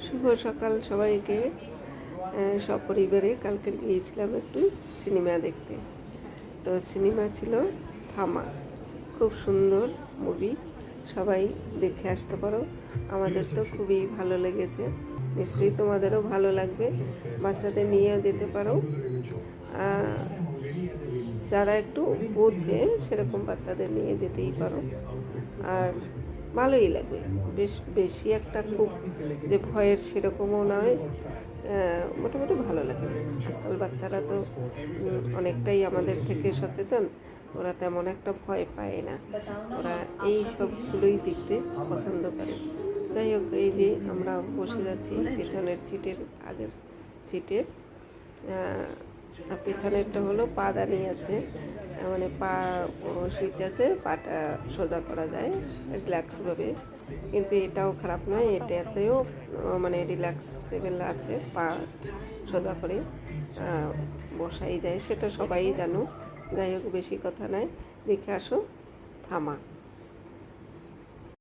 শুভ সকাল সবাইকে। সপরিবারে কালকে গিয়েছিলাম একটু সিনেমা দেখতে। তো সিনেমা ছিল থামা, খুব সুন্দর মুভি, সবাই দেখে আসতে পারো। আমাদের তো খুবই ভালো লেগেছে, নিশ্চয়ই তোমাদেরও ভালো লাগবে। বাচ্চাদের নিয়েও যেতে পারো, যারা একটু বোঝে সেরকম বাচ্চাদের নিয়ে যেতেই পারো। আর ভালোই লাগবে, বেশি একটা খুব যে ভয়ের সেরকমও নয়, মোটামুটি ভালো লাগে। আজকাল বাচ্চারা তো অনেকটাই আমাদের থেকে সচেতন, ওরা তেমন একটা ভয় পায় না, ওরা এই সবগুলোই দেখতে পছন্দ করে। যাই হোক, এই যে আমরা বসে যাচ্ছি পেছনের সিটের, আগের সিটে। পেছনেরটা হলো পাদানি আছে, মানে পা সুইচ আছে, পাটা সোজা করা যায় রিল্যাক্সভাবে। কিন্তু এটাও খারাপ নয়, এটাতেও মানে রিল্যাক্সেবল আছে, পা সোজা করে বসাই যায়, সেটা সবাই জানো। যাই হোক, বেশি কথা নয়, দেখে আসো থামা।